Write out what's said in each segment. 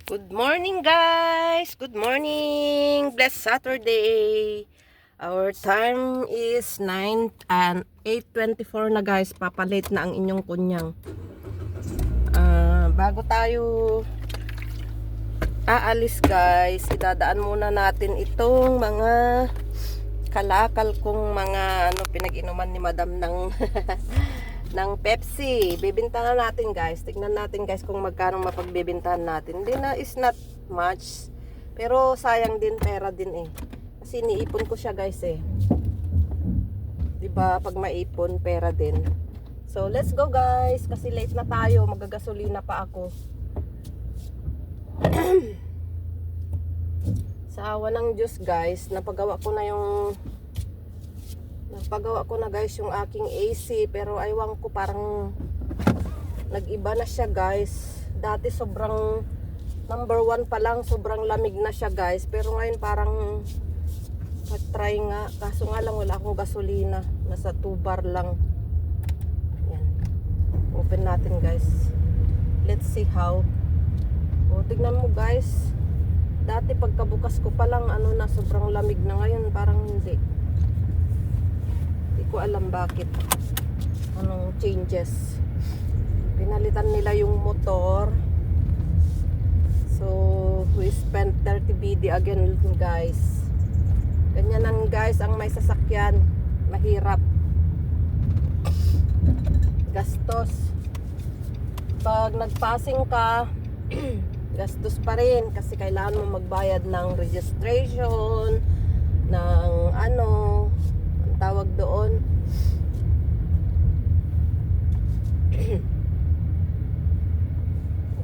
Good morning guys! Good morning! Blessed Saturday! Our time is 9 and 8:24 na guys. Papalit na ang inyong kunyang. Bago tayo aalis guys, idadaan muna natin itong mga kalakal kong mga pinag-inuman ni Madam ng ng Pepsi. Bibintahan natin guys. Tignan natin guys kung magkano mapagbibintahan natin. Hindi na, is not much. Pero sayang din, pera din eh. Kasi niipon ko siya guys eh. Diba pag maipon, pera din. So let's go guys. Kasi late na tayo. Magagasolina pa ako. Sa awa ng Diyos guys, napagawa ko na guys yung aking AC, pero aywan ko, parang nag-iba na siya guys. Dati sobrang number 1 pa lang, sobrang lamig na siya guys, pero ngayon parang try nga, kaso nga lang wala akong gasolina, nasa 2 bar lang. Yan, open natin guys, let's see how. Tignan mo guys, dati pagkabukas ko pa lang na, sobrang lamig na, ngayon parang hindi ko alam bakit, anong changes. Pinalitan nila yung motor, so we spent 30 BD again guys. Ganyan lang guys ang may sasakyan, mahirap, gastos. Pag nagpassing ka gastos pa rin, kasi kailangan mo magbayad ng registration, ng tawag doon,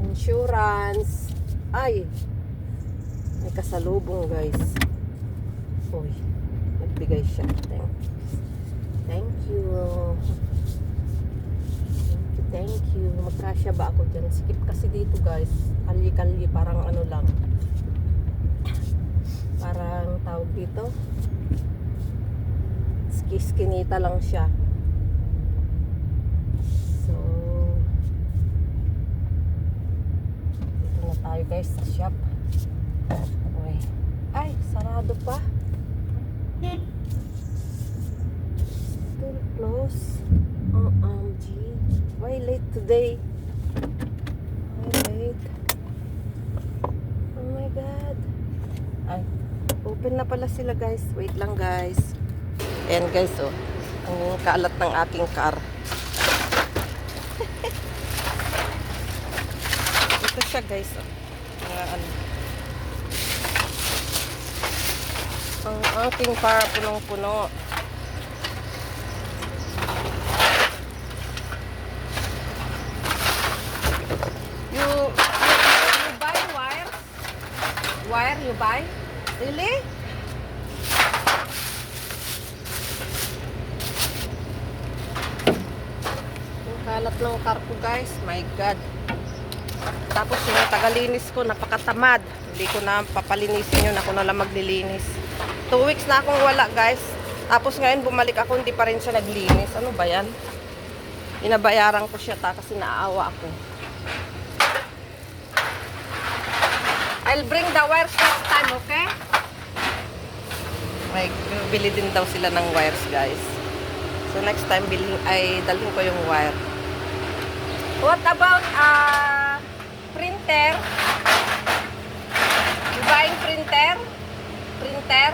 insurance. Ay, may kasalubong guys. Uy, nagbigay siya. Thank you. Thank you. Magkasya ba ako dyan? Sikip kasi dito guys, kalye-kalye, parang lang, parang tawag dito, skinita lang siya. So dito na tayo guys sa shop. Okay. Ay, sarado pa. Still close. OMG, why late today? Why late? Oh my god. Ay, open na pala sila guys. Wait lang guys. Ayan guys, ang kaalat ng aking car. Ito siya guys, ang aking car punong-puno. You buy wire? Wire you buy? Really? Kalat ng car ko guys, my god. Tapos yung tagalinis ko, napakatamad. Hindi ko na papalinisin yun, ako na lang maglilinis. 2 weeks na akong wala guys. Tapos ngayon bumalik ako, hindi pa rin siya naglinis. Ano ba yan? Inabayaran ko siya kasi naaawa ako. I'll bring the wires next time, okay? May bili din daw sila ng wires guys. So next time dalhin ko yung wire. What about printer? You buying printer? Printer?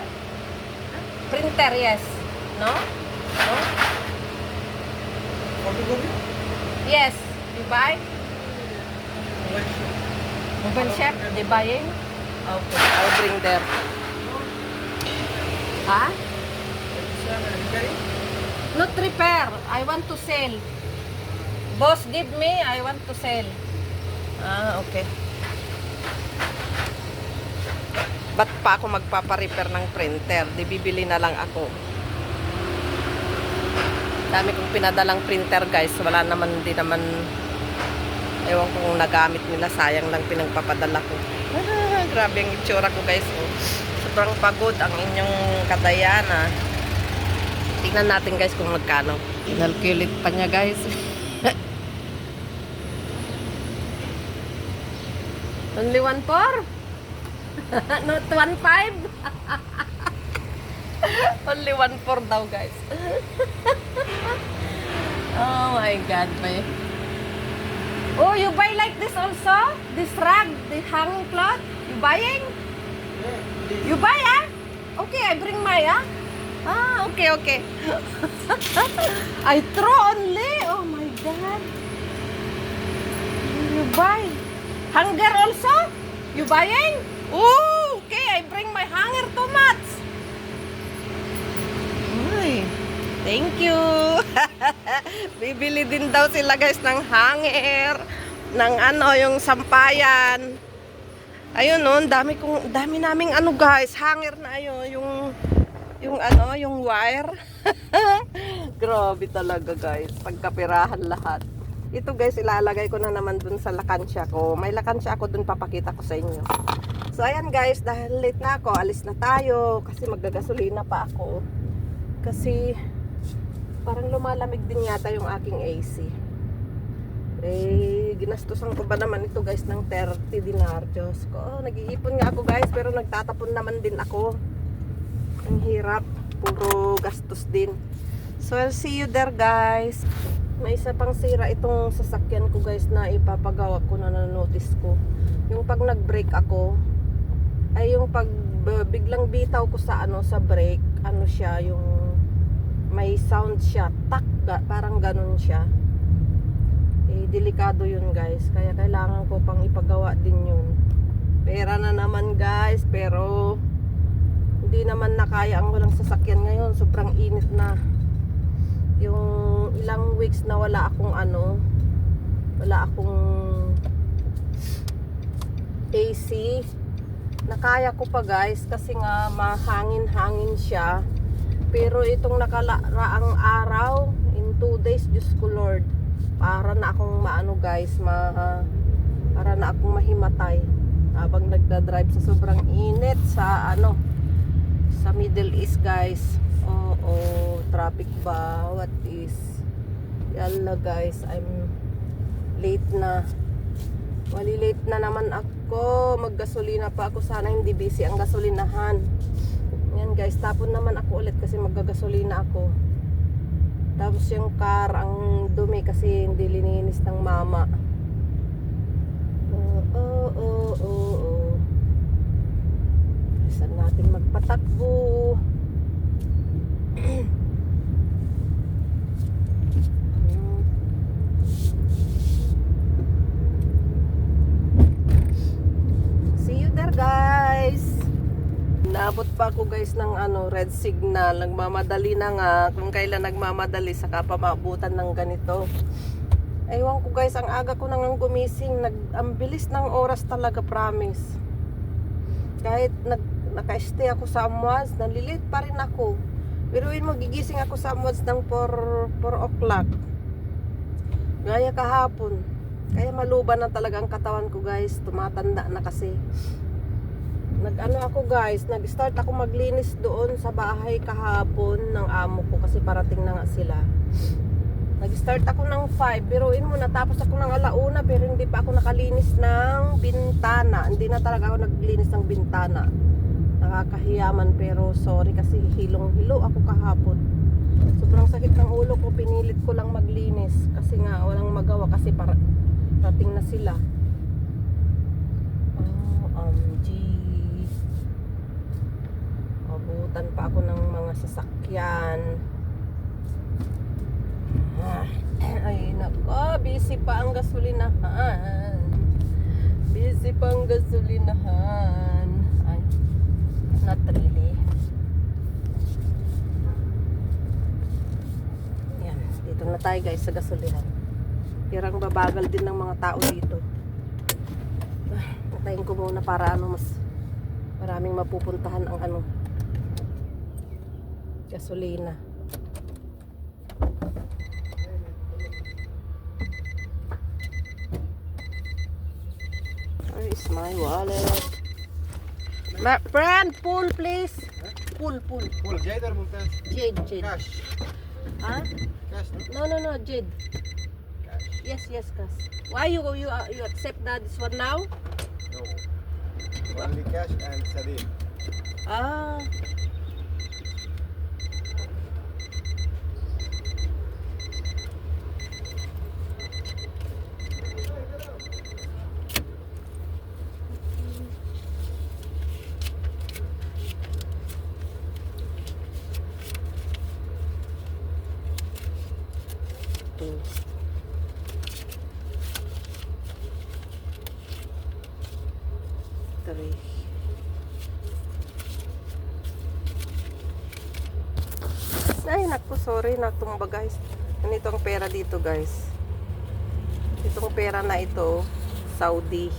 Printer, yes. No? No? Yes. You buy? Mobile shop? They buying? Okay. I'll bring there. Huh? Not repair. I want to sell. Boss give me, I want to sell. Okay. Ba't pa ako magpapa-repair ng printer? Di bibili na lang ako. Dami kong pinadalang printer guys. Wala naman, di naman, ewan kung nagamit nila. Sayang lang pinagpapadala ko. Grabe ang itsura ko guys. Sobrang pagod ang inyong kadayana. Tingnan natin guys kung magkano. Inalculate pa niya, guys. Only 1.4? Not 1.5? Only 1.4 daw, guys. Oh my God, babe. Oh, you buy like this also? This rag, the hanging cloth? You buying? You buy, ah? Okay, I bring my, ah? Ah, okay, okay. I throw only. Oh my God. You buy. Hanger also? You buying? Oh, okay, I bring my hanger too much. Uy, thank you. Bibili din daw sila guys ng hanger, ng ano, yung sampayan. Ayun no, dami naming ano guys, hanger na ayun, yung ano, yung wire. Grabe talaga guys, pagkapirahan lahat. Ito guys, ilalagay ko na naman dun sa lakansya ko. May lakansya ako dun, papakita ko sa inyo. So ayan guys, dahil late na ako, alis na tayo kasi magagasolina pa ako. Kasi parang lumalamig din yata yung aking AC. Eh, ginastusan ko ba naman ito guys ng 30 dinar. Diyos ko, nag-iipon nga ako guys, pero nagtatapon naman din ako. Ang hirap, puro gastos din. So I'll see you there guys. May isa pang sira itong sasakyan ko guys na ipapagawa ko na na-notice ko. Yung pag nag-brake ako, ay yung pag biglang bitaw ko sa ano, sa brake, ano siya, yung may sound siya, tak, parang ganun siya. Eh, delikado yun guys, kaya kailangan ko pang ipagawa din yun. Pera na naman guys, pero hindi naman nakaya ang walang sasakyan ngayon, sobrang init na. Yung ilang weeks na wala akong ano, wala akong AC, nakaya ko pa guys kasi nga mahangin-hangin siya. Pero itong nakaraang araw, in 2 days, Diyos ko Lord, para na akong maano guys, para na akong mahimatay habang nagdadrive sa sobrang init sa ano, sa Middle East guys. Oo, traffic ba? What is? Yalla guys, I'm late na. Wali late na naman ako. Maggasolina pa ako. Sana hindi busy ang gasolinahan. Yan guys, tapon naman ako ulit kasi maggagasolina ako. Tapos yung car, ang dumi kasi hindi lininis ng mama. Oo. Saan natin magpatakbo? See you there guys. Naabot pa ako guys ng ano, red signal. Nagmamadali na nga. Kung kailan nagmamadali, saka pa maabutan ng ganito. Ewan ko guys, ang aga ko nang gumising. Ang bilis ng oras talaga, promise. Kahit naka-stay ako sa Amwas, nalilate pa rin ako. Pero magigising ako sa Amwas ng 4 o'clock. Gaya kahapon. Kaya maluban na talaga ang katawan ko guys. Tumatanda na kasi. Nag-ano ako guys, nag-start ako maglinis doon sa bahay kahapon ng amo ko kasi parating na nga sila. Nag-start ako ng 5, biruin mo, natapos ako ng 1:00 pero hindi pa ako nakalinis ng bintana. Hindi na talaga ako naglinis ng bintana. Nakakahiyaman pero sorry kasi hilong-hilo ako kahapon. Sobrang sakit ng ulo ko, pinilit ko lang maglinis kasi nga walang magawa kasi parating na sila. OMG. Abutan pa ako ng mga sasakyan. Ay nako, busy pa ang gasolinahan. Busy pa ang gasolinahan. Ay, not really. Yan, dito na tayo guys sa gasolinahan. Pirang babagal din ng mga tao dito. Patayin ko muna para ano, mas maraming mapupuntahan ang ano, gasolina. Where is my wallet? My friend, pull please. Pull. Full Jade or Mumtaz? Jade. Cash. Huh? Cash, no? No, Jade. Cash. Yes, cash. Why you accept that this one now? No. Only cash and sardine. Ah. Two. Three. Ay, naku, sorry, natumba guys. Ganito ang pera dito guys. Itong pera na ito, Saudi.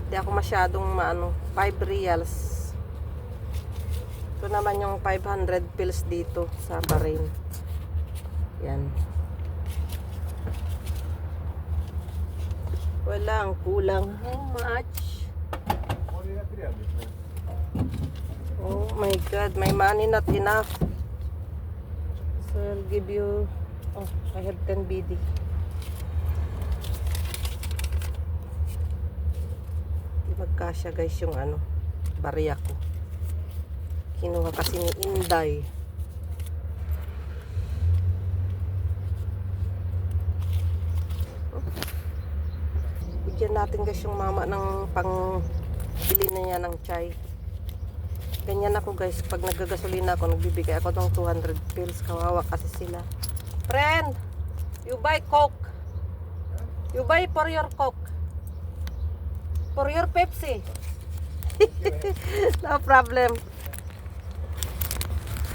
Hindi ako masyadong maano, 5 reals. Ito naman yung 500 pills dito sa Bahrain. Yan. Walang kulang. How much? Only 300. Oh my God, my money not enough. So I'll give you, oh, I have 10 BD. Di magkasya guys yung ano, barya ko. Kinuha kasi ni Inday. Bigyan natin guys yung mama ng pang bili na niya ng chai. Ganyan ako guys, pag naggagasolina ako, nagbibigay ako ng 200 pills. Kawawa kasi sila. Friend, you buy Coke. You buy for your Coke. For your Pepsi. No problem.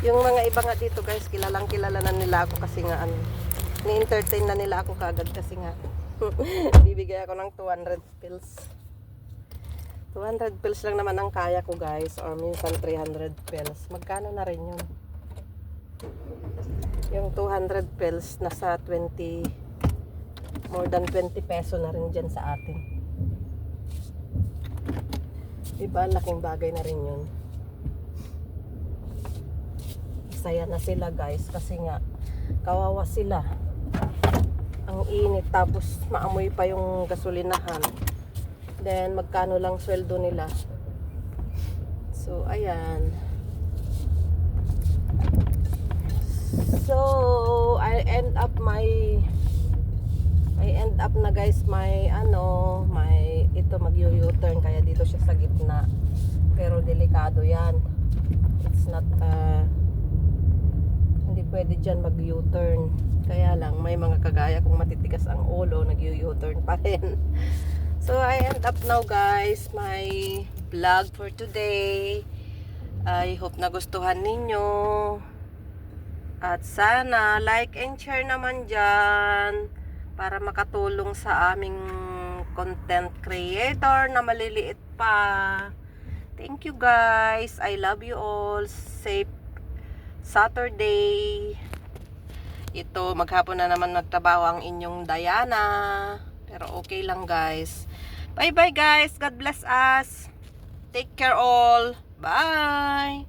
Yung mga iba nga dito guys, kilalang kilala na nila ako kasi nga ano, ni-entertain na nila ako kaagad kasi nga bibigay ako ng 200 pills. 200 pills lang naman ang kaya ko guys, or minsan 300 pills. Magkano na rin yun? Yung 200 pills nasa 20, more than 20 peso na rin dyan sa atin. Diba, laking bagay na rin yun. Masaya na sila guys kasi nga kawawa sila. Ang init, tapos maamoy pa yung gasolinahan. Then, magkano lang sweldo nila. So, ayan. So, I end up na guys, ito mag-U-turn, kaya dito siya sa gitna. Pero delikado yan. It's not, hindi pwede dyan mag-U-turn. Kaya lang, may mga kagaya kung matitigas ang ulo, nag-U-turn pa rin. So, I end up now guys, my vlog for today. I hope nagustuhan ninyo. At sana, like and share naman dyan para makatulong sa aming content creator na maliliit pa. Thank you guys. I love you all. Safe Saturday. Ito, maghapon na naman nagtrabaho ang inyong Diana. Pero okay lang guys. Bye bye guys. God bless us. Take care all. Bye.